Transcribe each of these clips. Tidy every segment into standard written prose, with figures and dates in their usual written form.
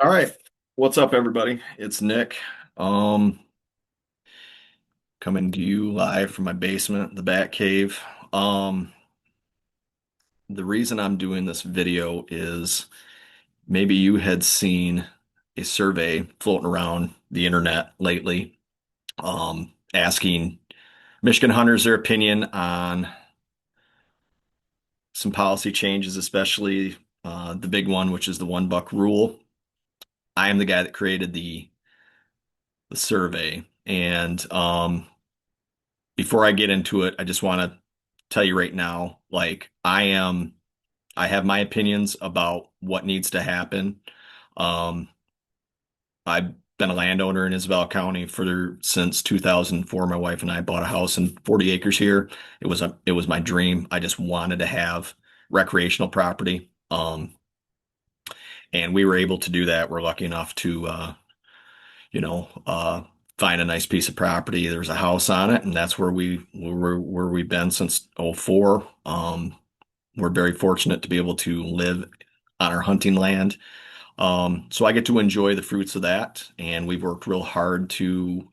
All right. What's up, everybody? It's Nick. Um, Coming to you live from my basement, the Bat Cave. Um, the reason I'm doing this video is maybe you had seen a survey floating around the internet lately, asking Michigan hunters their opinion on some policy changes, especially the big one, which is the 1 buck rule. I am the guy that created the survey, and before I get into it, I just want to tell you right now, I have my opinions about what needs to happen. Um, I've been a landowner in Isabel County since 2004. My wife and I bought a house in 40 acres here. It was my dream. I just wanted to have recreational property. And we were able to do that. We're lucky enough to you know, find a nice piece of property. There's a house on it, and that's where we've been since '04. We're very fortunate to be able to live on our hunting land. So I get to enjoy the fruits of that, and we've worked real hard to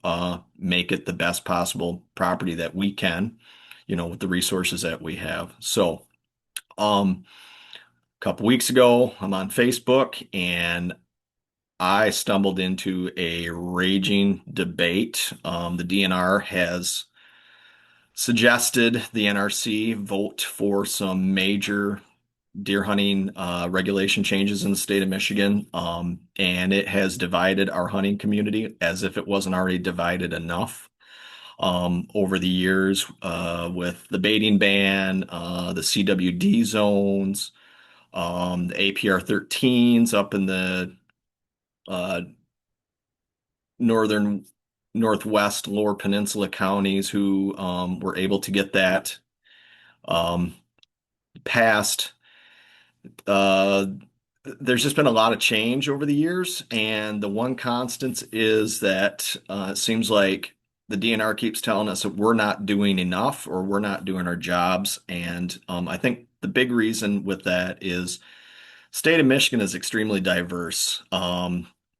make it the best possible property that we can, with the resources that we have. So, a couple weeks ago, I'm on Facebook and I stumbled into a raging debate. The DNR has suggested the NRC vote for some major deer hunting regulation changes in the state of Michigan, and it has divided our hunting community as if it wasn't already divided enough over the years with the baiting ban, the CWD zones, the APR 13s up in the uh, northern, northwest, lower peninsula counties who were able to get that um, passed. Uh, there's just been a lot of change over the years, and the one constant is that it seems like the DNR keeps telling us that we're not doing enough or we're not doing our jobs. And I think the big reason with that is state of Michigan is extremely diverse.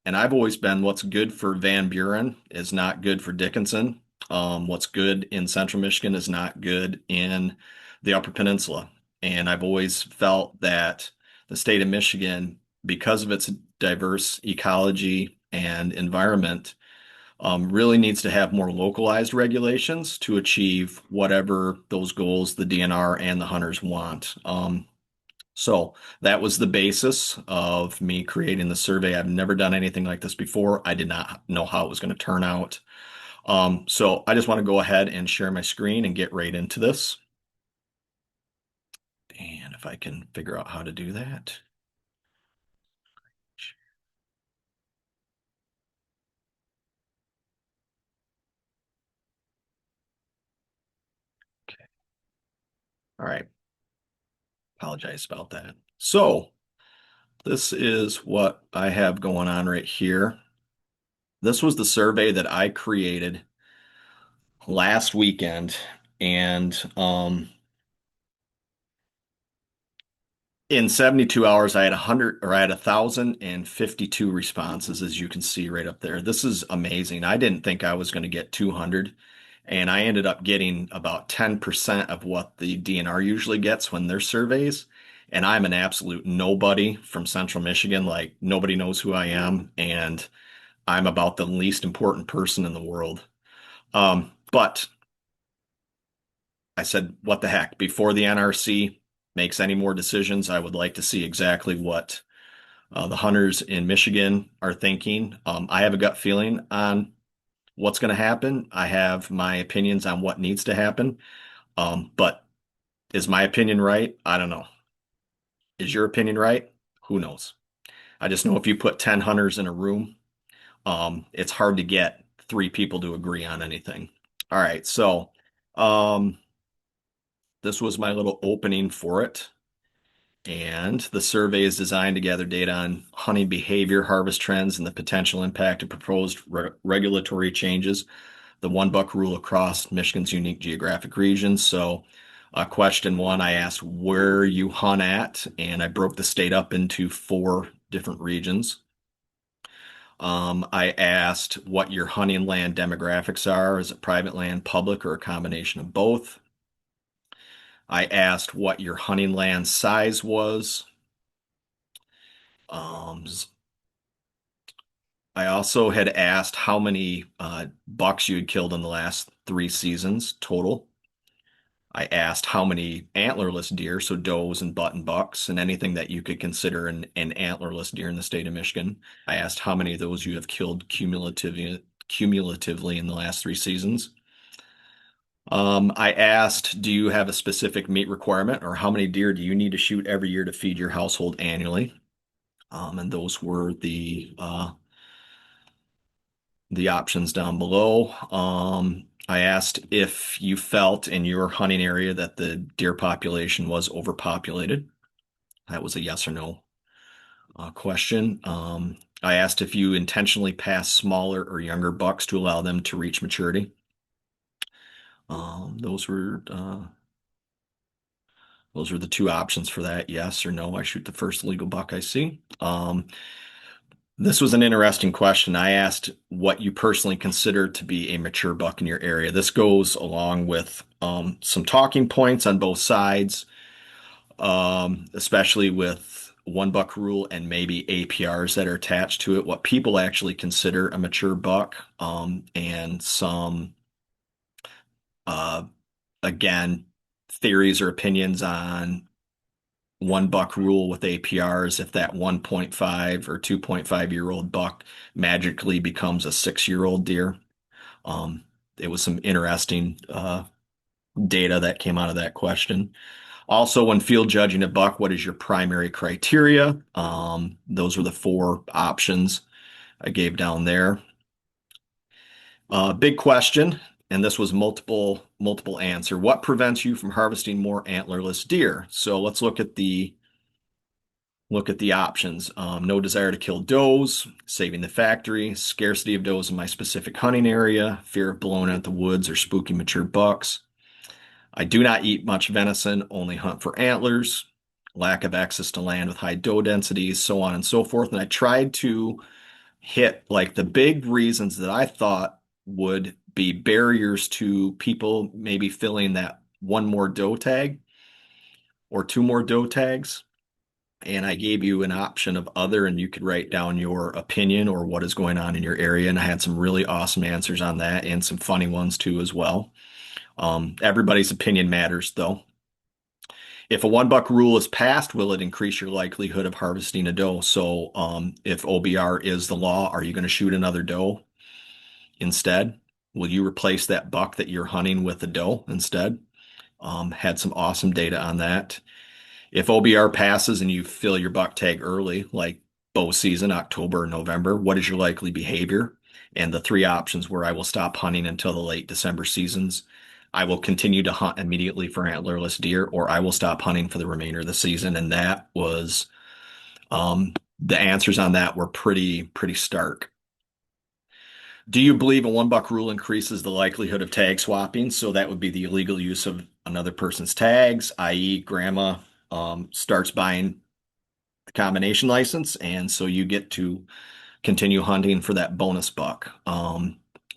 And I've always been what's good for Van Buren is not good for Dickinson. What's good in central Michigan is not good in the Upper Peninsula. And I've always felt that the state of Michigan, because of its diverse ecology and environment, really needs to have more localized regulations to achieve whatever those goals the DNR and the hunters want. So that was the basis of me creating the survey. I've never done anything like this before. I did not know how it was going to turn out. So I just want to go ahead and share my screen and get right into this. And if I can figure out how to do that. Okay. All right. Apologize about that. So this is what I have going on right here. This was the survey that I created last weekend. And in 72 hours, I had 1,052 responses, as you can see right up there. This is amazing. I didn't think I was going to get 200, and I ended up getting about 10% of what the DNR usually gets when their surveys. And I'm an absolute nobody from Central Michigan. Like, nobody knows who I am, and I'm about the least important person in the world. But I said, what the heck? Before the NRC makes any more decisions, I would like to see exactly what the hunters in Michigan are thinking. I have a gut feeling on what's going to happen. I have my opinions on what needs to happen. But is my opinion right? I don't know. Is your opinion right? Who knows? I just know if you put 10 hunters in a room, it's hard to get three people to agree on anything. All right. So, um, this was my little opening for it. And the survey is designed to gather data on hunting behavior, harvest trends, and the potential impact of proposed regulatory changes. The 1 buck rule across Michigan's unique geographic regions. So, question one, I asked where you hunt at, and I broke the state up into four different regions. I asked what your hunting land demographics are. Is it private land, public, or a combination of both? I asked what your hunting land size was. Um, I also had asked how many bucks you had killed in the last 3 seasons total. I asked how many antlerless deer, so does and button bucks, and anything that you could consider an antlerless deer in the state of Michigan. I asked how many of those you have killed cumulatively in the last 3 seasons. I asked, do you have a specific meat requirement, or how many deer do you need to shoot every year to feed your household annually? And those were the options down below. I asked if you felt in your hunting area that the deer population was overpopulated. That was a yes or no question. I asked if you intentionally passed smaller or younger bucks to allow them to reach maturity. Those were the two options for that. Yes or no. I shoot the first legal buck I see. This was an interesting question. I asked what you personally consider to be a mature buck in your area. This goes along with some talking points on both sides, especially with one buck rule and maybe APRs that are attached to it, what people actually consider a mature buck, and some, uh, again, theories or opinions on one buck rule with APRs if that 1.5 or 2.5-year-old buck magically becomes a 6-year-old deer. It was some interesting data that came out of that question. Also, when field judging a buck, what is your primary criteria? Those were the four options I gave down there. Big question, and this was multiple answer. What prevents you from harvesting more antlerless deer? So let's look at the options. No desire to kill does, saving the factory, scarcity of does in my specific hunting area, fear of blowing out the woods or spooky mature bucks. I do not eat much venison, only hunt for antlers, lack of access to land with high doe densities, so on and so forth. And I tried to hit like the big reasons that I thought would be barriers to people maybe filling that one more doe tag or two more doe tags. And I gave you an option of other, and you could write down your opinion or what is going on in your area. And I had some really awesome answers on that and some funny ones too as well. Everybody's opinion matters though. If a one buck rule is passed, will it increase your likelihood of harvesting a doe? So, if OBR is the law, are you going to shoot another doe instead? Will you replace that buck that you're hunting with a doe instead? Had some awesome data on that. If OBR passes and you fill your buck tag early, like bow season, October or November, what is your likely behavior? And the three options were I will stop hunting until the late December seasons. I will continue to hunt immediately for antlerless deer, or I will stop hunting for the remainder of the season. And that was, the answers on that were pretty stark. Do you believe a one buck rule increases the likelihood of tag swapping? So that would be the illegal use of another person's tags, i.e., grandma starts buying the combination license, and so you get to continue hunting for that bonus buck.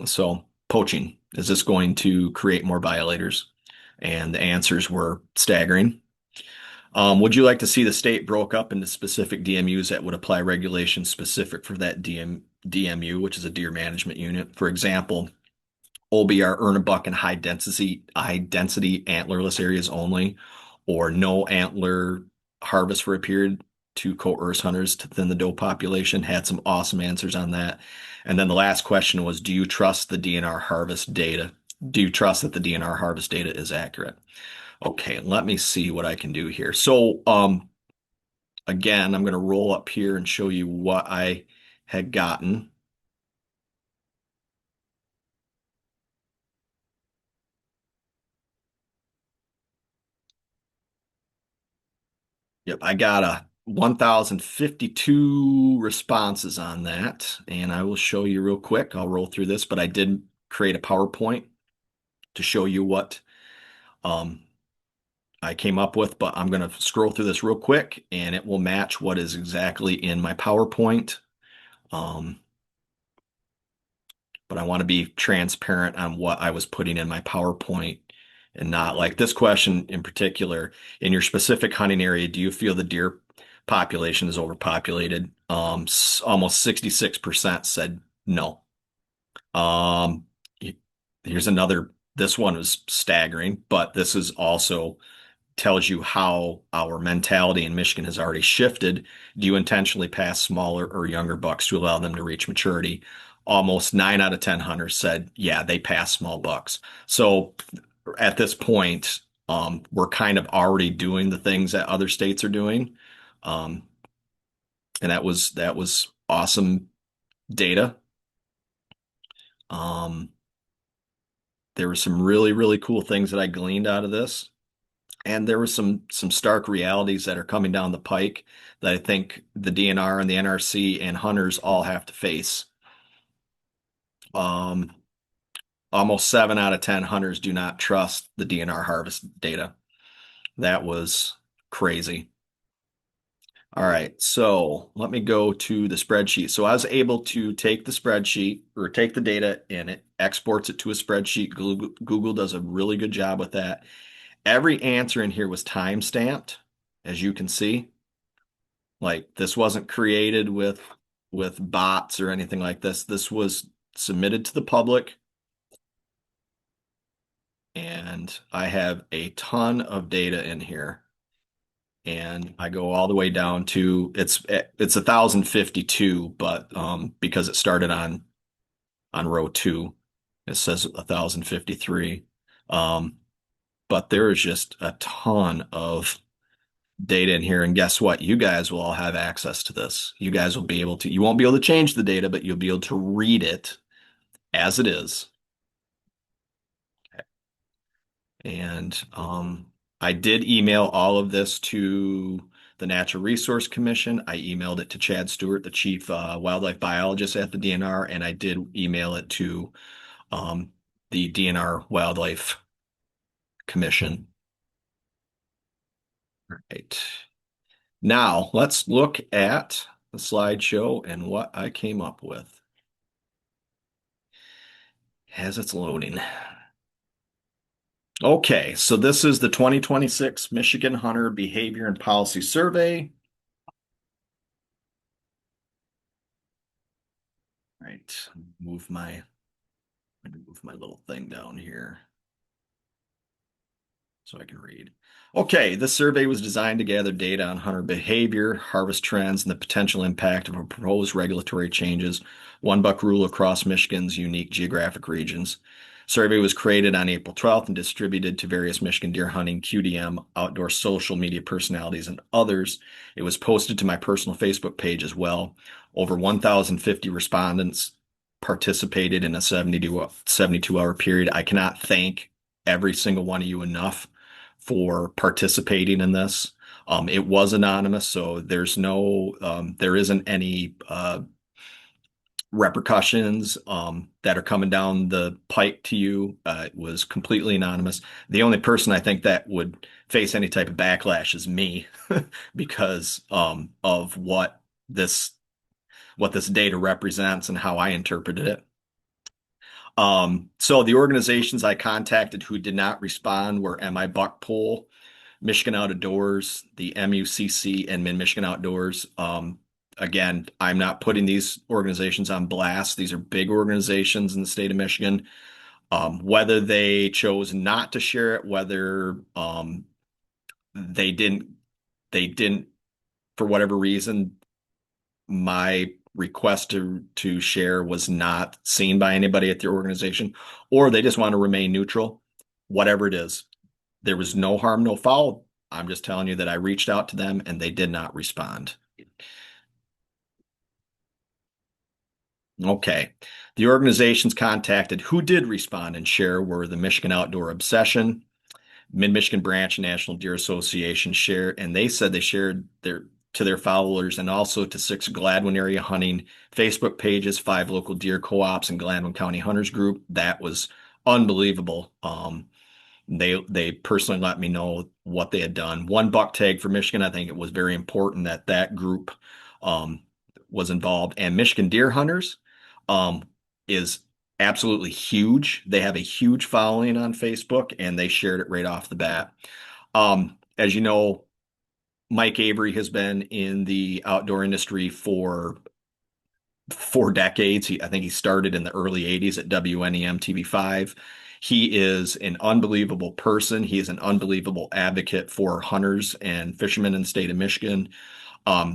So poaching, is this going to create more violators? And the answers were staggering. Would you like to see the state broke up into specific DMUs that would apply regulations specific for that DMU, which is a deer management unit? For example, OBR earn a buck in high density antlerless areas only, or no antler harvest for a period to coerce hunters to thin the doe population. Had some awesome answers on that. And then the last question was, do you trust the DNR harvest data? Do you trust that the DNR harvest data is accurate? Okay, let me see what I can do here. So, again, I'm going to roll up here and show you what I had gotten. Yep, I got a 1,052 responses on that, and I will show you real quick. I'll roll through this, but I did create a PowerPoint to show you what um, I came up with, but I'm going to scroll through this real quick, and it will match what is exactly in my PowerPoint. Um, but I want to be transparent on what I was putting in my PowerPoint and not like this question in particular. In your specific hunting area, do you feel the deer population is overpopulated? Almost 66% said no. Um, Here's another, this one was staggering, but this is also tells you how our mentality in Michigan has already shifted. Do you intentionally pass smaller or younger bucks to allow them to reach maturity? Almost 9 out of 10 hunters said, yeah, they pass small bucks. So at this point, we're kind of already doing the things that other states are doing. Um, and that was awesome data. Um, there were some really, really cool things that I gleaned out of this. And there were some stark realities that are coming down the pike that I think the DNR and the NRC and hunters all have to face. Um, Almost 7 out of 10 hunters do not trust the DNR harvest data. That was crazy. All right, so let me go to the spreadsheet. So I was able to take the spreadsheet or take the data and it exports it to a spreadsheet. Google does a really good job with that. Every answer in here was time stamped, as you can see. Like this wasn't created with bots or anything like this. This was submitted to the public, and I have a ton of data in here. And I go all the way down to it's 1,052, but because it started on row two, it says 1,053. Um, but there is just a ton of data in here. And guess what? You guys will all have access to this. You guys will be able to, you won't be able to change the data, but you'll be able to read it as it is. And I did email all of this to the Natural Resource Commission. I emailed it to Chad Stewart, the chief wildlife biologist at the DNR, and I did email it to um, the DNR Wildlife Commission. All right. Now let's look at the slideshow and what I came up with as it's loading. Okay, so this is the 2026 Michigan Hunter Behavior and Policy Survey. Right, move my little thing down here so I can read. Okay, this survey was designed to gather data on hunter behavior, harvest trends, and the potential impact of proposed regulatory changes, one buck rule across Michigan's unique geographic regions. Survey was created on April 12th and distributed to various Michigan deer hunting, QDM, outdoor social media personalities, and others. It was posted to my personal Facebook page as well. Over 1,050 respondents participated in a 72-hour period. I cannot thank every single one of you enough for participating in this. It was anonymous, so there isn't any repercussions that are coming down the pike to you. It was completely anonymous. The only person I think that would face any type of backlash is me because of what this data represents and how I interpreted it. So the organizations I contacted who did not respond were MI Buckpole, Michigan Outdoors, the MUCC, and Mid-Michigan Outdoors. Again, I'm not putting these organizations on blast. These are big organizations in the state of Michigan. Whether they chose not to share it, whether they didn't for whatever reason, my request to share was not seen by anybody at the organization, or they just want to remain neutral. Whatever it is, there was no harm, no foul. I'm just telling you that I reached out to them and they did not respond. Okay. The organizations contacted who did respond and share were the Michigan Outdoor Obsession, Mid-Michigan Branch National Deer Association share, and they said they shared their followers and also to 6 Gladwin area hunting Facebook pages, 5 local deer co-ops, and Gladwin County Hunters Group. That was unbelievable. They personally let me know what they had done. One buck tag for Michigan. I think it was very important that that group um, was involved. And Michigan Deer Hunters um, is absolutely huge. They have a huge following on Facebook, and they shared it right off the bat. As you know, Mike Avery has been in the outdoor industry for 4 decades. I think he started in the early 80s at WNEM TV5. He is an unbelievable person. He is an unbelievable advocate for hunters and fishermen in the state of Michigan.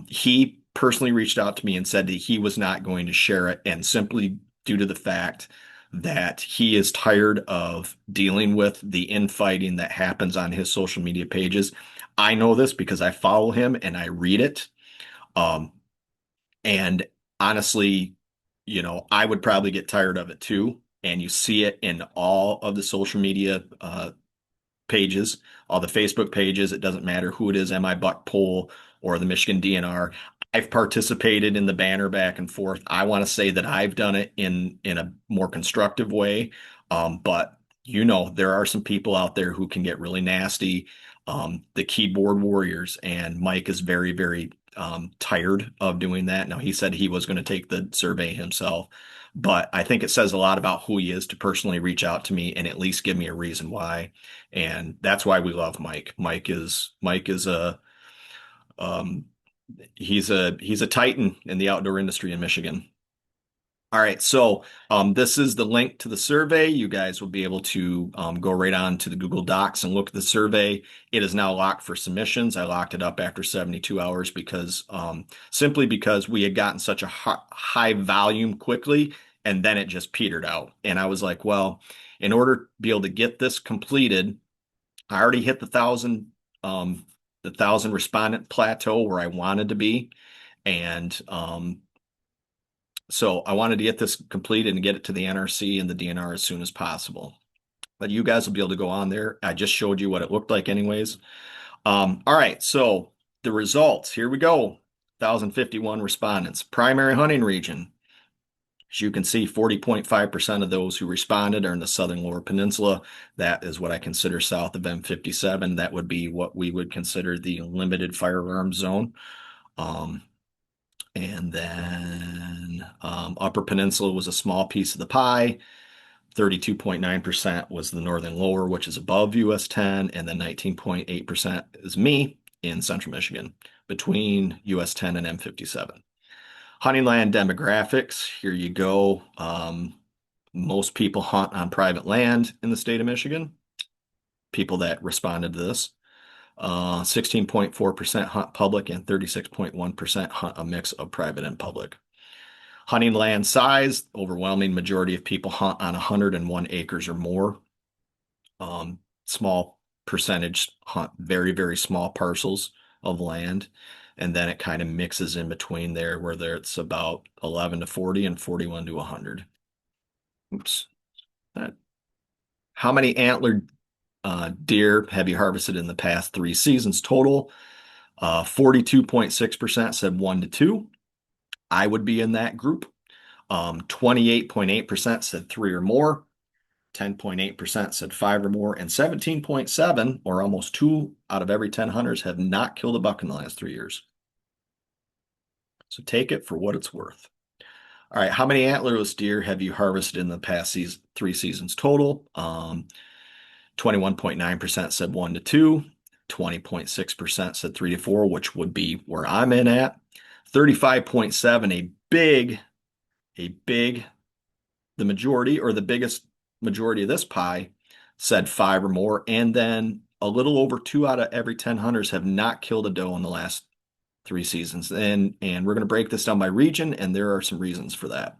He personally reached out to me and said that he was not going to share it, and simply due to the fact that he is tired of dealing with the infighting that happens on his social media pages. I know this because I follow him and I read it. Um, and honestly, I would probably get tired of it too. And you see it in all of the social media pages, all the Facebook pages. It doesn't matter who it is, MI Buck Poll or the Michigan DNR. I've participated in the banner back and forth. I want to say that I've done it in a more constructive way. But there are some people out there who can get really nasty. The keyboard warriors, and Mike is very, very tired of doing that. Now, he said he was going to take the survey himself, but I think it says a lot about who he is to personally reach out to me and at least give me a reason why. And that's why we love Mike. Mike is a um, he's a titan in the outdoor industry in Michigan. All right, so this is the link to the survey. You guys will be able to go right on to the Google Docs and look at the survey. It is now locked for submissions. I locked it up after 72 hours because simply because we had gotten such a high volume quickly, and then it just petered out. And I was like, well, in order to be able to get this completed, I already hit the thousand respondent plateau where I wanted to be, and so I wanted to get this completed and get it to the NRC and the DNR as soon as possible. But you guys will be able to go on there. I just showed you what it looked like anyways. All right, so the results, here we go. 1,051 respondents. Primary hunting region. As you can see, 40.5% of those who responded are in the southern lower peninsula. That is what I consider south of M57. That would be what we would consider the limited firearm zone. And then Upper Peninsula was a small piece of the pie. 32.9% was the northern lower, which is above US 10, and then 19.8% is me in central Michigan between US 10 and M57. Hunting land demographics, here you go. Most people hunt on private land in the state of Michigan. People that responded to this. 16.4% hunt public and 36.1% hunt a mix of private and public. Hunting land size, overwhelming majority of people hunt on 101 acres or more. Small percentage hunt very, very small parcels of land. And then it kind of mixes in between there where it's about 11 to 40 and 41 to 100. Oops. How many antlered deer have you harvested in the past 3 seasons total? 42.6% said 1 to 2. I would be in that group. 28.8% said 3 or more. 10.8% said 5 or more. And 17.7, or almost 2 out of every 10 hunters, have not killed a buck in the last 3 years. So take it for what it's worth. All right, how many antlerless deer have you harvested in the past 3 seasons total? 21.9% said 1 to 2. 20.6% said 3 to 4, which would be where I'm in at. 35.7, the majority or the biggest majority of this pie said 5 or more. And then a little over 2 out of every 10 hunters have not killed a doe in the last 3 seasons. And we're going to break this down by region, and there are some reasons for that.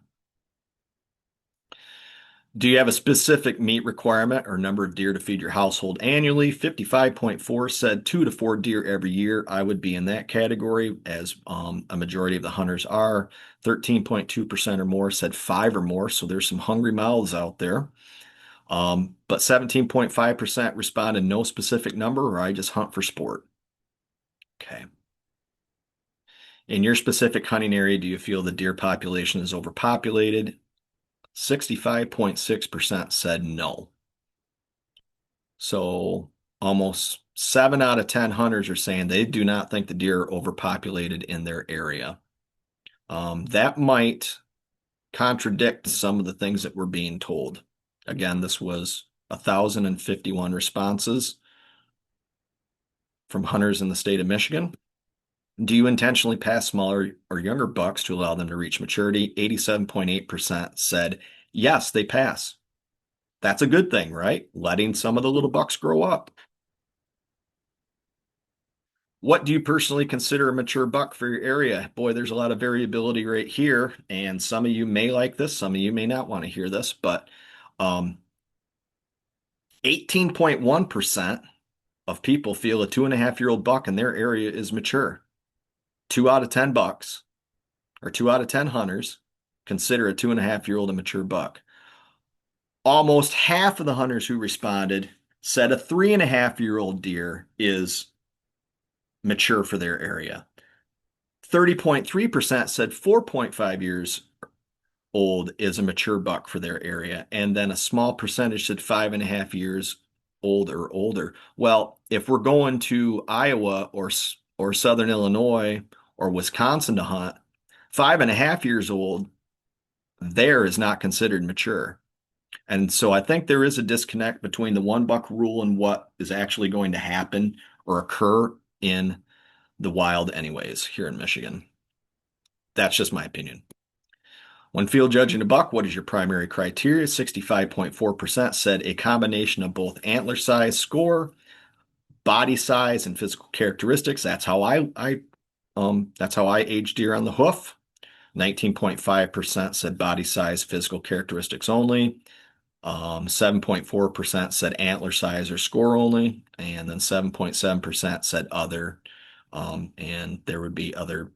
Do you have a specific meat requirement or number of deer to feed your household annually? 55.4 said 2 to 4 deer every year. I would be in that category, as a majority of the hunters are. 13.2% or more said 5 or more. So there's some hungry mouths out there. But 17.5% responded no specific number, or I just hunt for sport. Okay. In your specific hunting area, do you feel the deer population is overpopulated? 65.6% said no. So almost 7 out of 10 hunters are saying they do not think the deer are overpopulated in their area. That might contradict some of the things that we're being told. Again, this was 1,051 responses from hunters in the state of Michigan. Do you intentionally pass smaller or younger bucks to allow them to reach maturity? 87.8% said yes, they pass. That's a good thing, right? Letting some of the little bucks grow up. What do you personally consider a mature buck for your area? Boy, there's a lot of variability right here, and some of you may like this, some of you may not want to hear this, but 18.1% of people feel a 2.5-year-old buck in their area is mature. 2 out of 10 bucks, or 2 out of 10 hunters, consider a 2.5-year-old a mature buck. Almost half of the hunters who responded said a 3.5-year-old deer is mature for their area. 30.3% said 4.5 years old is a mature buck for their area. And then a small percentage said 5.5 years old or older. Well, if we're going to Iowa or Southern Illinois or Wisconsin to hunt, 5.5 years old there is not considered mature. And so I think there is a disconnect between the 1 buck rule and what is actually going to happen or occur in the wild anyways here in Michigan. That's just my opinion. When field judging a buck, what is your primary criteria? 65.4% said a combination of both antler size, score, body size, and physical characteristics. That's how I age deer on the hoof. 19.5% said body size, physical characteristics only. 7.4% said antler size or score only, and then 7.7% said other. And there would be other,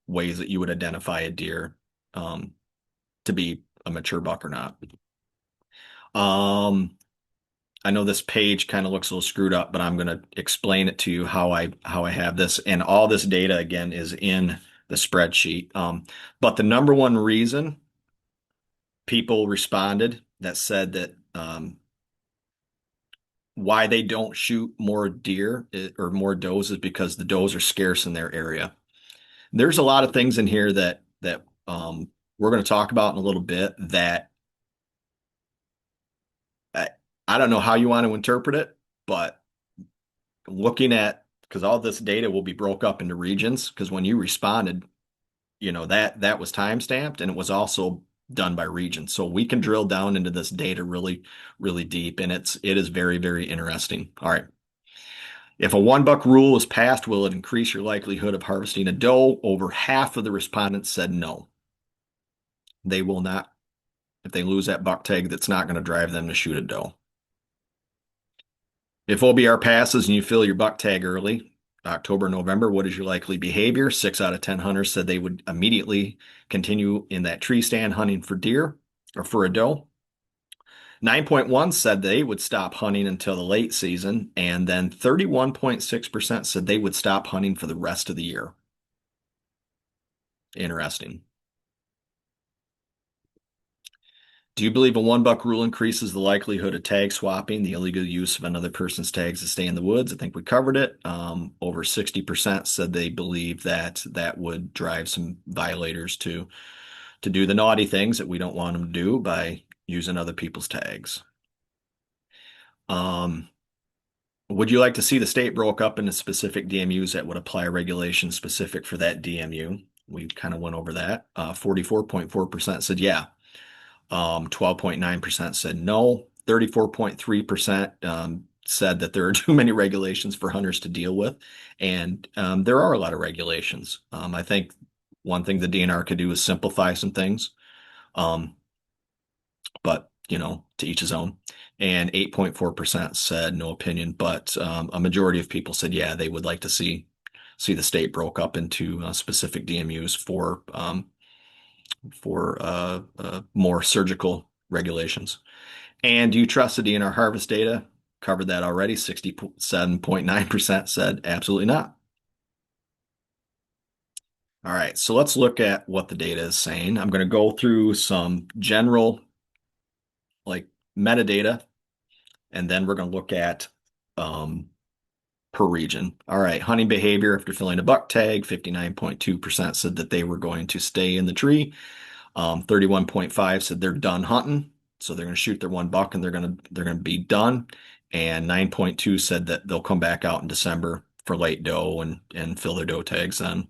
ways that you would identify a deer to be a mature buck or not. I know this page kind of looks a little screwed up, but I'm going to explain it to you how I have this, and all this data again is in the spreadsheet. But the number one reason people responded that said that why they don't shoot more deer or more does is because the does are scarce in their area. There's a lot of things in here that we're going to talk about in a little bit that I, I don't know how you want to interpret it, but looking at because all this data will be broke up into regions because when you responded, that was time stamped and it was also done by region. So we can drill down into this data really, really deep, and it is very, very interesting. All right. If a 1 buck rule is passed, will it increase your likelihood of harvesting a doe? Over half of the respondents said no. They will not. If they lose that buck tag, that's not going to drive them to shoot a doe. If OBR passes and you fill your buck tag early, October, November, what is your likely behavior? 6 out of 10 hunters said they would immediately continue in that tree stand hunting for deer or for a doe. 9.1 said they would stop hunting until the late season, and then 31.6% said they would stop hunting for the rest of the year. Interesting. Do you believe a 1 buck rule increases the likelihood of tag swapping, the illegal use of another person's tags to stay in the woods? I think we covered it. Over 60% said they believe that would drive some violators to do the naughty things that we don't want them to do by using other people's tags. Would you like to see the state broke up into specific DMUs that would apply regulations specific for that DMU? We kind of went over that. 44.4% said yeah. 12.9% said no. 34.3% said that there are too many regulations for hunters to deal with. And there are a lot of regulations. I think one thing the DNR could do is simplify some things. But, to each his own. And 8.4% said no opinion, but a majority of people said, yeah, they would like to see the state broke up into specific DMUs for more surgical regulations. And do you trust the DNR harvest data? Covered that already. 67.9% said absolutely not. All right, so let's look at what the data is saying. I'm going to go through some general metadata, and then we're going to look at per region. All right, hunting behavior after filling a buck tag, 59.2% said that they were going to stay in the tree. 31.5 said they're done hunting, so they're going to shoot their one buck and they're going to be done. And 9.2 said that they'll come back out in December for late doe and fill their doe tags then.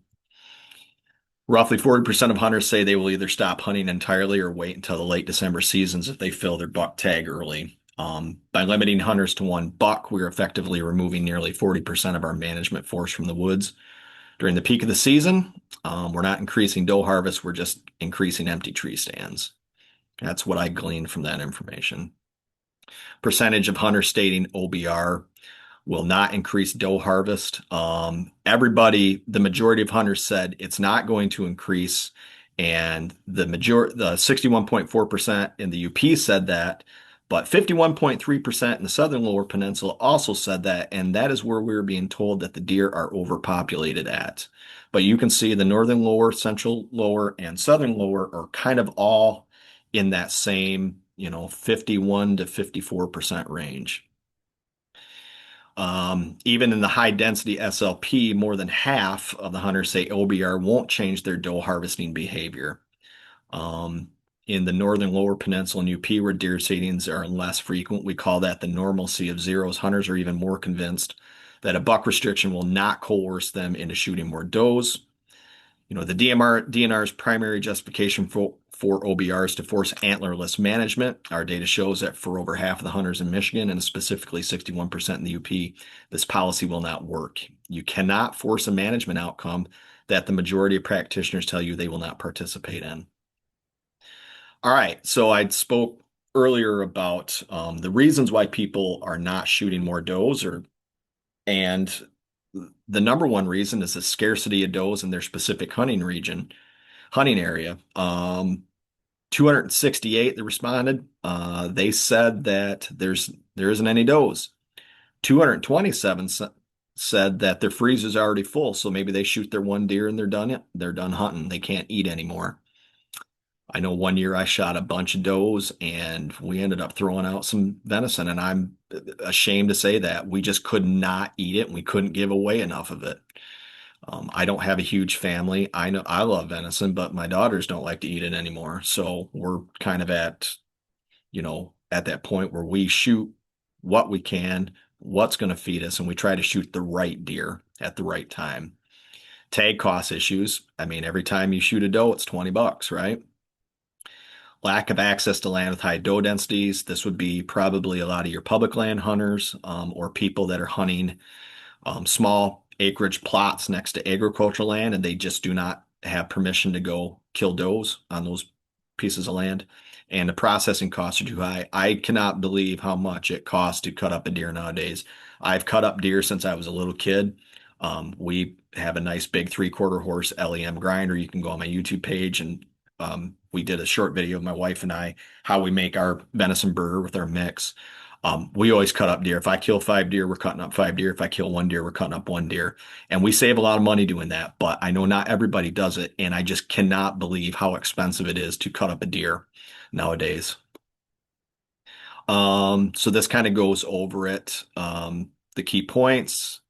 Roughly 40% of hunters say they will either stop hunting entirely or wait until the late December seasons if they fill their buck tag early. By limiting hunters to one buck, we're effectively removing nearly 40% of our management force from the woods. During the peak of the season, we're not increasing doe harvest, we're just increasing empty tree stands. That's what I gleaned from that information. Percentage of hunters stating OBR will not increase doe harvest. The majority of hunters said it's not going to increase, and the 61.4% in the UP said that, but 51.3% in the southern lower peninsula also said that, and that is where we're being told that the deer are overpopulated at. But you can see the northern lower, central lower, and southern lower are kind of all in that same, 51 to 54% range. Even in the high density SLP, more than half of the hunters say OBR won't change their doe harvesting behavior. Um, in the northern lower peninsula and UP, where deer sightings are less frequent, we call that the normalcy of zeros. Hunters are even more convinced that a buck restriction will not coerce them into shooting more does. The DNR's primary justification for OBR is to force antlerless management. Our data shows that for over half of the hunters in Michigan, and specifically 61% in the UP, this policy will not work. You cannot force a management outcome that the majority of practitioners tell you they will not participate in. All right, so I spoke earlier about the reasons why people are not shooting more does, and the number one reason is the scarcity of does in their specific hunting area. 268 that responded, they said that there isn't any does. 227 said that their freezer's already full, so maybe they shoot their one deer and they're done hunting. They can't eat anymore. I know one year I shot a bunch of does and we ended up throwing out some venison, and I'm ashamed to say that we just could not eat it and we couldn't give away enough of it. I don't have a huge family. I know I love venison, but my daughters don't like to eat it anymore. So we're kind of at that point where we shoot what we can, what's going to feed us, and we try to shoot the right deer at the right time. Tag cost issues. I mean, every time you shoot a doe, it's $20, right? Lack of access to land with high doe densities. This would be probably a lot of your public land hunters, or people that are hunting small acreage plots next to agricultural land, and they just do not have permission to go kill does on those pieces of land. And the processing costs are too high. I cannot believe how much it costs to cut up a deer nowadays. I've cut up deer since I was a little kid. We have a nice big 3/4 horse LEM grinder. You can go on my YouTube page, and we did a short video of my wife and I how we make our venison burger with our mix. We always cut up deer. If I kill 5 deer, we're cutting up 5 deer. If I kill one deer, we're cutting up one deer. And we save a lot of money doing that, but I know not everybody does it. And I just cannot believe how expensive it is to cut up a deer nowadays. So this kind of goes over it. The key points,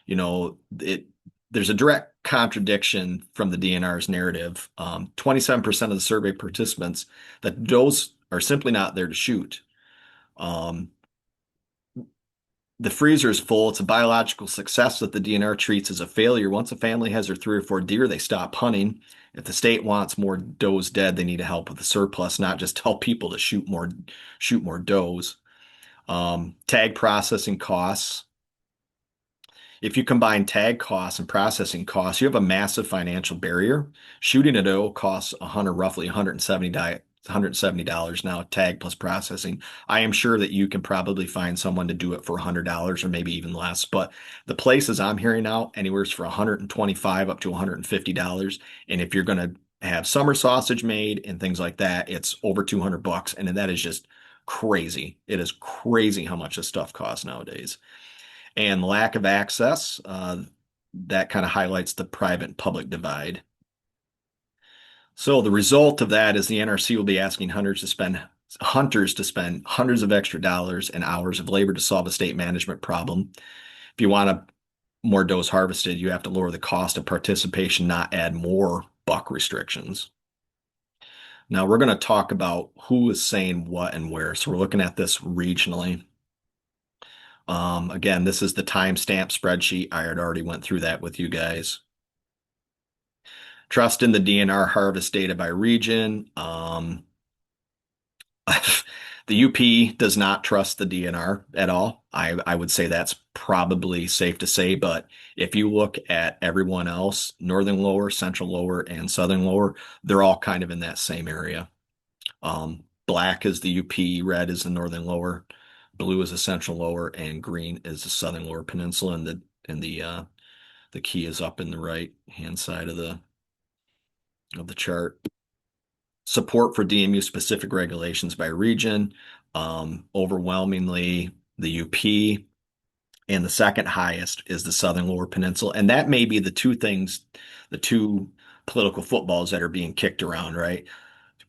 you know, it there's a direct contradiction from the DNR's narrative. 27% of the survey participants that does are simply not there to shoot. Um, the freezer is full. It's a biological success that the DNR treats as a failure. Once a family has their 3 or 4 deer, they stop hunting. If the state wants more does dead, they need to help with the surplus, not just tell people to shoot more does. Tag processing costs. If you combine tag costs and processing costs, you have a massive financial barrier. Shooting a doe costs a hunter roughly $170 now, tag plus processing. I am sure that you can probably find someone to do it for $100 or maybe even less. But the places I'm hearing out, anywhere for $125 up to $150. And if you're going to have summer sausage made and things like that, it's over $200. And that is just crazy. It is crazy how much this stuff costs nowadays. And lack of access, that kind of highlights the private and public divide. So the result of that is the NRC will be asking hunters to spend hundreds of extra dollars and hours of labor to solve a state management problem. If you want more does harvested, you have to lower the cost of participation, not add more buck restrictions. Now we're going to talk about who is saying what and where. So we're looking at this regionally. Again, this is the timestamp spreadsheet. I had already went through that with you guys. Trust in the DNR harvest data by region. The UP does not trust the DNR at all. I would say that's probably safe to say, but if you look at everyone else, northern lower, central lower, and southern lower, they're all kind of in that same area. Black is the UP, red is the northern lower, blue is the central lower, and green is the southern lower peninsula, and the key is up in the right hand side of the chart. Support for DMU specific regulations by region, overwhelmingly the UP, and the second highest is the Southern Lower Peninsula. And that may be the two things, the two political footballs that are being kicked around, right?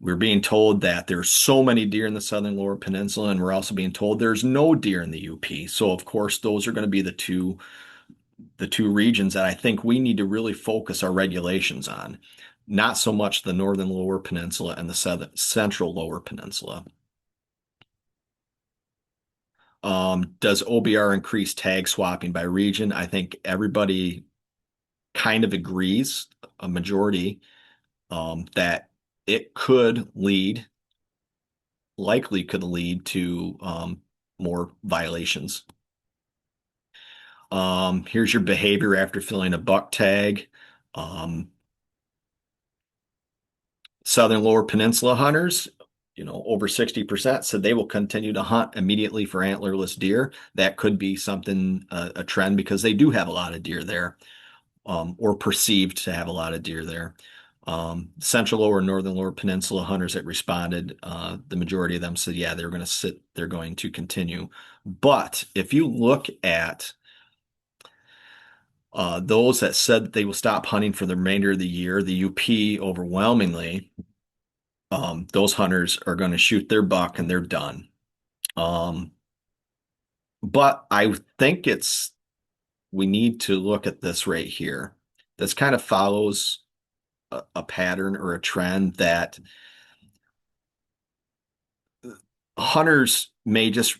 We're being told that there's so many deer in the Southern Lower Peninsula, and we're also being told there's no deer in the UP. So of course, those are going to be the two regions that I think we need to really focus our regulations on, not so much the northern lower peninsula and the central lower peninsula. Does OBR increase tag swapping by region? I think everybody kind of agrees, a majority, that it likely could lead to more violations. Here's your behavior after filling a buck tag. Um, Southern Lower Peninsula hunters, over 60% said they will continue to hunt immediately for antlerless deer. That could be something, a trend, because they do have a lot of deer there, or perceived to have a lot of deer there. Central Lower and Northern Lower Peninsula hunters that responded, the majority of them said, yeah, they're going to continue. But if you look at those that said that they will stop hunting for the remainder of the year, the UP overwhelmingly, those hunters are going to shoot their buck and they're done. Um, but I think we need to look at this right here. This kind of follows a pattern or a trend that hunters may just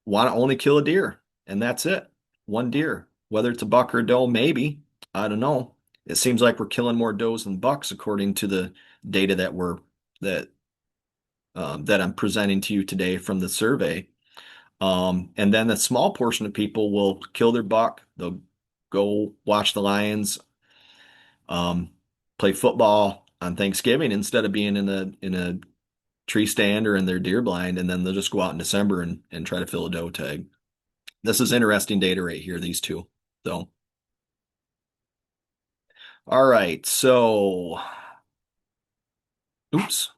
want to only kill a deer, and that's it. One deer, whether it's a buck or a doe, maybe. I don't know. It seems like we're killing more does than bucks according to the data that that I'm presenting to you today from the survey. And then a small portion of people will kill their buck. They'll go watch the Lions, um, play football on Thanksgiving instead of being in a tree stand or in their deer blind, and then they'll just go out in December and try to fill a doe tag. This is interesting data right here, these two. So, all right. So, oops.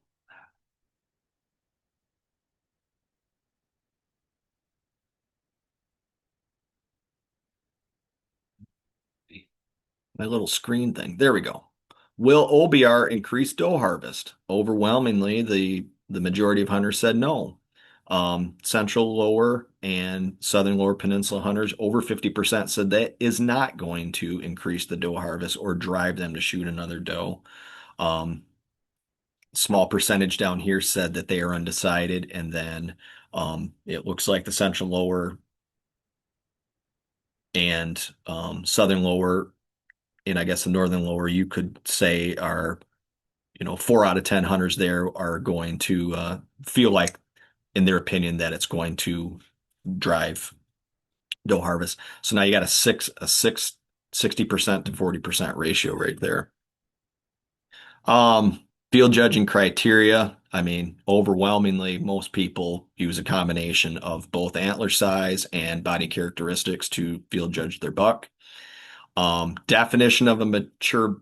My little screen thing. There we go. Will OBR increase doe harvest? Overwhelmingly, the majority of hunters said no. Central lower and southern lower peninsula hunters, over 50% said that is not going to increase the doe harvest or drive them to shoot another doe. Um, Small percentage down here said that they are undecided, and then it looks like the central lower and southern lower, and I guess the northern lower, you could say are, 4 out of 10 hunters there are going to feel like, in their opinion, that it's going to drive doe harvest. So now you got a 60% to 40% ratio right there. Field judging criteria. I mean, overwhelmingly, most people use a combination of both antler size and body characteristics to field judge their buck. Definition of a mature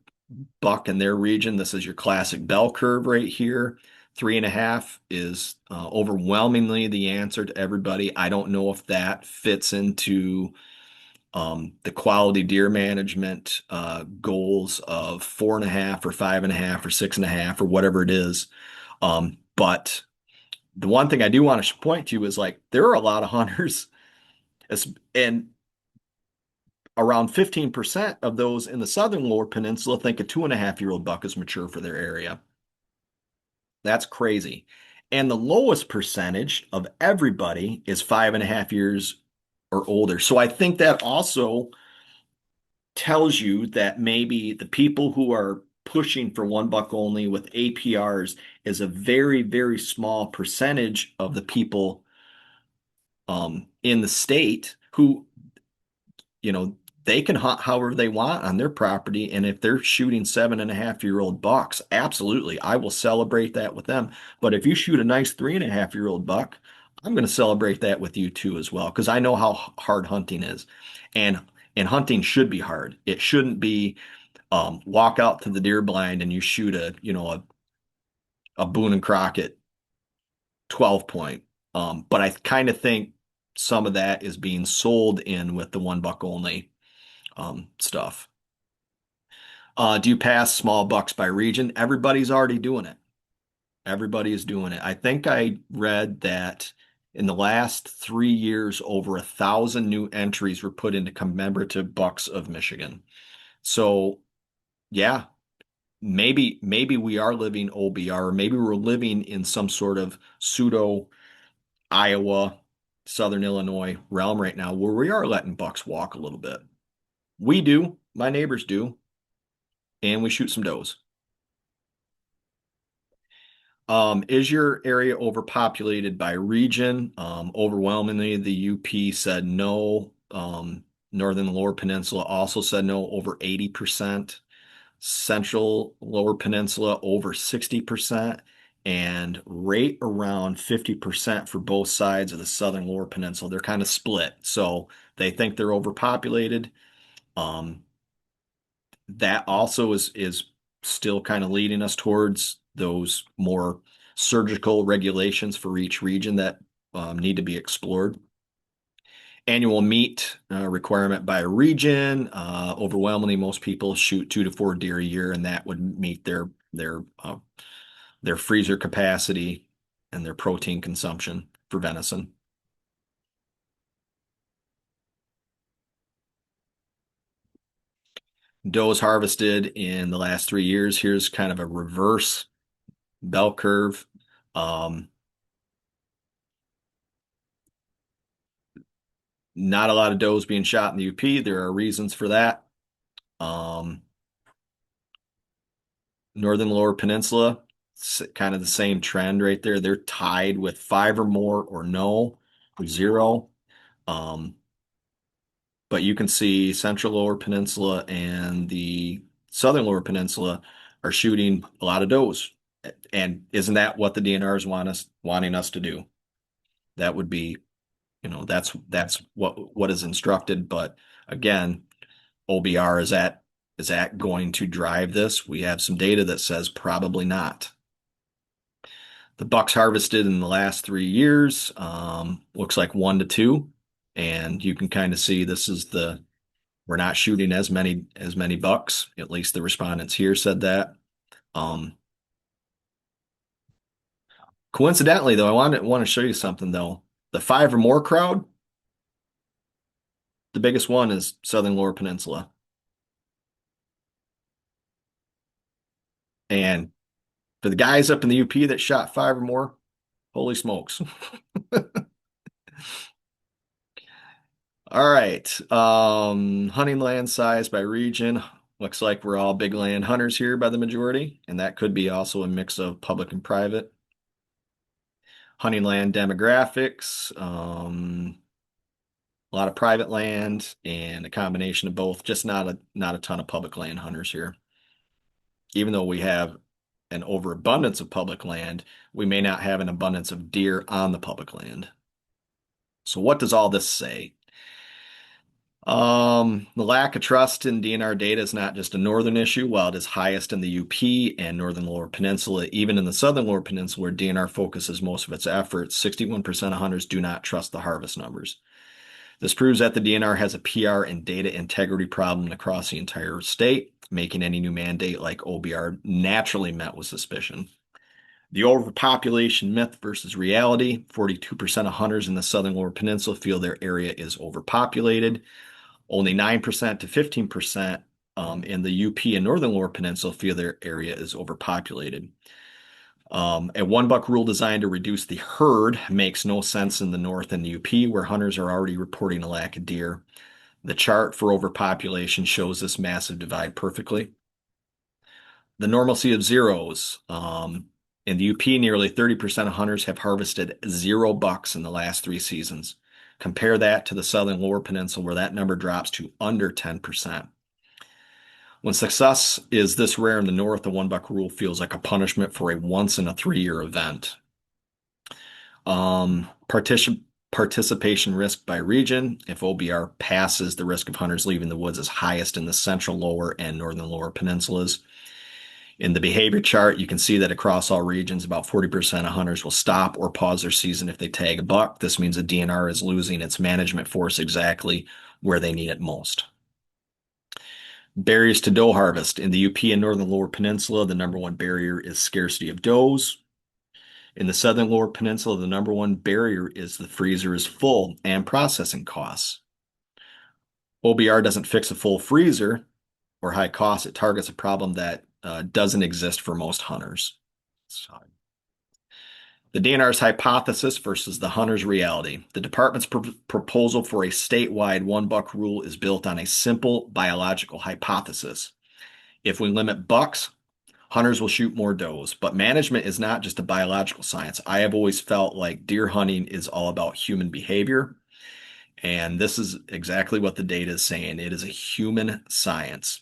buck in their region. This is your classic bell curve right here. 3.5 is overwhelmingly the answer to everybody. I don't know if that fits into the quality deer management goals of 4.5 or 5.5 or 6.5 or whatever it is. But the one thing I do want to point to is, like, there are a lot of hunters, and around 15% of those in the southern lower peninsula think a 2.5-year-old buck is mature for their area. That's crazy. And the lowest percentage of everybody is 5.5 years or older. So I think that also tells you that maybe the people who are pushing for $1 only with APRs is a very, very small percentage of the people in the state who, you know, they can hunt however they want on their property. And if they're shooting 7.5-year-old bucks, absolutely, I will celebrate that with them. But if you shoot a nice 3.5-year-old buck, I'm going to celebrate that with you too as well, because I know how hard hunting is. And and hunting should be hard. It shouldn't be walk out to the deer blind and you shoot a Boone and Crockett 12 point. But I kind of think some of that is being sold in with the $1 only stuff. Do you pass small bucks by region? Everybody's already doing it. Everybody is doing it. I think I read that in the last 3 years, over 1,000 new entries were put into commemorative bucks of Michigan. So yeah, maybe we are living OBR, or maybe we're living in some sort of pseudo Iowa, Southern Illinois realm right now where we are letting bucks walk a little bit. We do, my neighbors do, and we shoot some does. Is your area overpopulated by region? Overwhelmingly, the UP said no. Northern Lower Peninsula also said no, over 80%. Central Lower Peninsula over 60%, and right around 50% for both sides of the Southern Lower Peninsula. They're kind of split. So they think they're overpopulated. Um, that also is still kind of leading us towards those more surgical regulations for each region that need to be explored. Annual meat requirement by region. Overwhelmingly, most people shoot 2 to 4 deer a year, and that would meet their freezer capacity and their protein consumption for venison. Does harvested in the last 3 years. Here's kind of a reverse bell curve. Um, Not a lot of does being shot in the UP. There are reasons for that. Um, Northern Lower Peninsula, kind of the same trend right there. They're tied with 5 or more or no or zero. Um, but you can see Central Lower Peninsula and the Southern Lower Peninsula are shooting a lot of does. And isn't that what the DNRs wanting us to do? That would be, that's what is instructed. But again, OBR is that going to drive this? We have some data that says probably not. The bucks harvested in the last 3 years looks like 1 to 2, and you can kind of see this is we're not shooting as many bucks. At least the respondents here said that. Um, Coincidentally, though, I want to show you something though. The 5 or more crowd, the biggest one is Southern Lower Peninsula, and for the guys up in the UP that shot 5 or more, holy smokes! All right. Hunting land size by region. Looks like we're all big land hunters here by the majority, and that could be also a mix of public and private. Hunting land demographics, a lot of private land and a combination of both, just not a ton of public land hunters here. Even though we have an overabundance of public land, we may not have an abundance of deer on the public land. So what does all this say? The lack of trust in DNR data is not just a northern issue. While it is highest in the UP and northern lower peninsula, even in the southern lower peninsula where DNR focuses most of its efforts, 61% of hunters do not trust the harvest numbers. This proves that the DNR has a PR and data integrity problem across the entire state, making any new mandate like OBR naturally met with suspicion. The overpopulation myth versus reality. 42% of hunters in the southern lower peninsula feel their area is overpopulated. Only 9% to 15% in the UP and northern lower peninsula feel their area is overpopulated. A one buck rule designed to reduce the herd makes no sense in the North and the UP, where hunters are already reporting a lack of deer. The chart for overpopulation shows this massive divide perfectly. The normalcy of zeros. In the UP, nearly 30% of hunters have harvested 0 bucks in the last 3 seasons. Compare that to the southern lower peninsula, where that number drops to under 10%. When success is this rare in the north, the 1 buck rule feels like a punishment for a once in a 3-year event. Participation risk by region. If OBR passes, the risk of hunters leaving the woods is highest in the central lower and northern lower peninsulas. In the behavior chart, you can see that across all regions, about 40% of hunters will stop or pause their season if they tag a buck. This means the DNR is losing its management force exactly where they need it most. Barriers to doe harvest. In the UP and northern lower peninsula, the number one barrier is scarcity of does. In the southern lower peninsula, the number one barrier is the freezer is full and processing costs. OBR doesn't fix a full freezer or high cost. It targets a problem that doesn't exist for most hunters. So, the DNR's hypothesis versus the hunter's reality. The department's proposal for a statewide 1 buck rule is built on a simple biological hypothesis. If we limit bucks, hunters will shoot more does, but management is not just a biological science. I have always felt like deer hunting is all about human behavior, and this is exactly what the data is saying. It is a human science.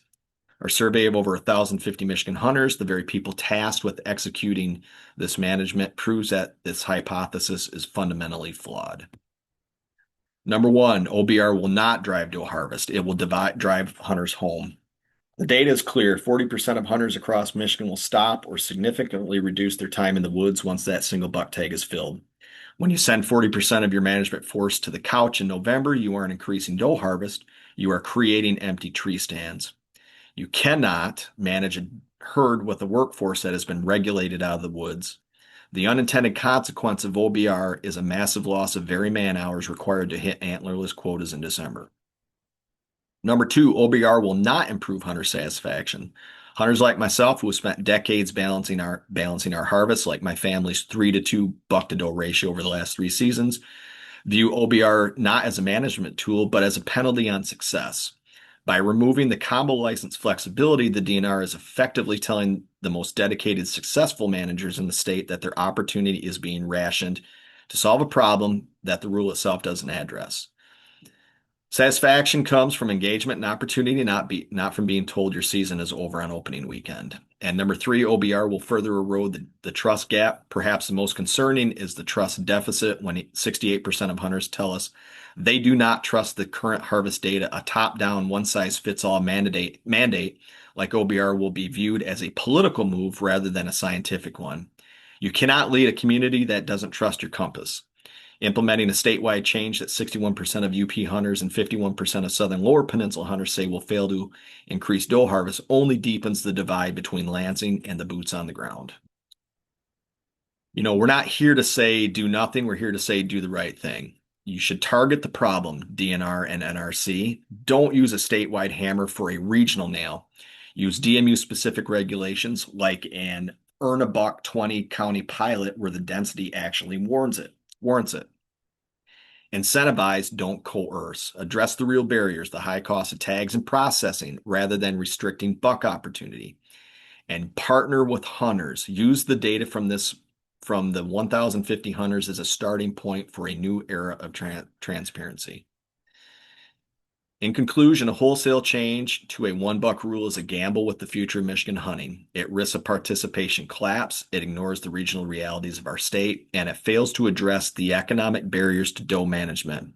Our survey of over 1,050 Michigan hunters, the very people tasked with executing this management, proves that this hypothesis is fundamentally flawed. Number one, OBR will not drive doe harvest. It will drive hunters home. The data is clear. 40% of hunters across Michigan will stop or significantly reduce their time in the woods once that single buck tag is filled. When you send 40% of your management force to the couch in November, you aren't increasing doe harvest. You are creating empty tree stands. You cannot manage a herd with a workforce that has been regulated out of the woods. The unintended consequence of OBR is a massive loss of very man hours required to hit antlerless quotas in December. Number two, OBR will not improve hunter satisfaction. Hunters like myself, who have spent decades balancing our harvests, like my family's 3-to-2 buck to doe ratio over the last 3 seasons, view OBR not as a management tool, but as a penalty on success. By removing the combo license flexibility, the DNR is effectively telling the most dedicated, successful managers in the state that their opportunity is being rationed to solve a problem that the rule itself doesn't address. Satisfaction comes from engagement and opportunity, not from being told your season is over on opening weekend. And number three, OBR will further erode the trust gap. Perhaps the most concerning is the trust deficit when 68% of hunters tell us they do not trust the current harvest data. A top-down, one-size-fits-all mandate like OBR will be viewed as a political move rather than a scientific one. You cannot lead a community that doesn't trust your compass. Implementing a statewide change that 61% of UP hunters and 51% of southern lower peninsula hunters say will fail to increase doe harvest only deepens the divide between Lansing and the boots on the ground. We're not here to say do nothing. We're here to say do the right thing. You should target the problem, DNR and NRC. Don't use a statewide hammer for a regional nail. Use DMU-specific regulations like an earn a buck 20 county pilot where the density actually warrants it. Incentivize, don't coerce. Address the real barriers, the high cost of tags and processing, rather than restricting buck opportunity. And partner with hunters. Use the data from the 1,050 hunters as a starting point for a new era of transparency. In conclusion, a wholesale change to a 1 buck rule is a gamble with the future of Michigan hunting. It risks a participation collapse, it ignores the regional realities of our state, and it fails to address the economic barriers to doe management.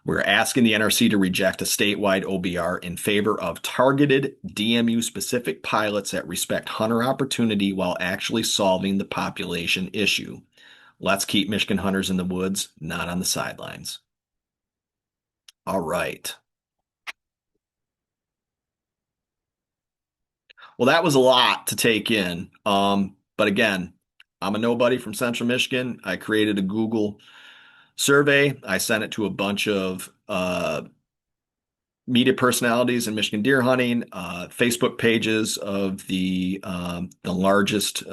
We're asking the NRC to reject a statewide OBR in favor of targeted DMU-specific pilots that respect hunter opportunity while actually solving the population issue. Let's keep Michigan hunters in the woods, not on the sidelines. All right. Well, that was a lot to take in. But again, I'm a nobody from Central Michigan. I created a Google survey. I sent it to a bunch of media personalities in Michigan deer hunting, Facebook pages of the largest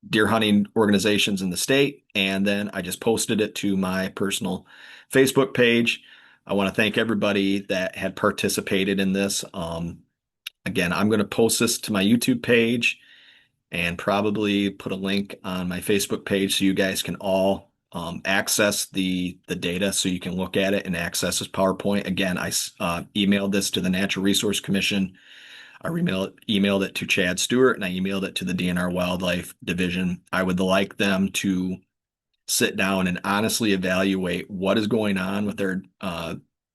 deer hunting organizations in the state. And then I just posted it to my personal Facebook page. I want to thank everybody that had participated in this. Again, I'm going to post this to my YouTube page and probably put a link on my Facebook page so you guys can all access the data so you can look at it and access this PowerPoint. Again, I emailed this to the Natural Resource Commission. I emailed it to Chad Stewart and I emailed it to the DNR Wildlife Division. I would like them to sit down and honestly evaluate what is going on with their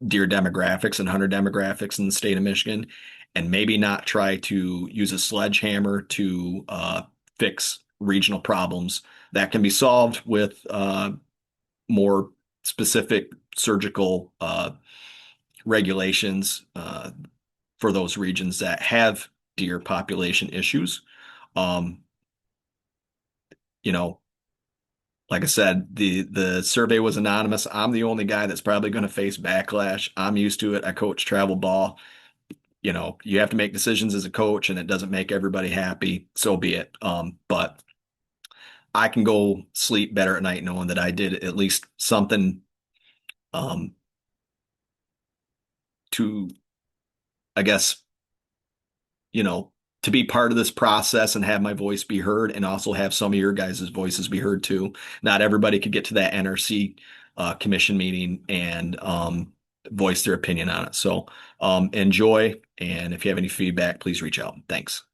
deer demographics and hunter demographics in the state of Michigan, and maybe not try to use a sledgehammer to fix regional problems that can be solved with more specific surgical regulations for those regions that have deer population issues. Um, you know, like I said, the survey was anonymous. I'm the only guy that's probably going to face backlash. I'm used to it. I coach travel ball. You have to make decisions as a coach, and it doesn't make everybody happy. So be it. But I can go sleep better at night knowing that I did at least something um, to, I guess, you know, to be part of this process and have my voice be heard and also have some of your guys' voices be heard too. Not everybody could get to that NRC commission meeting and voice their opinion on it. So enjoy. And if you have any feedback, please reach out. Thanks.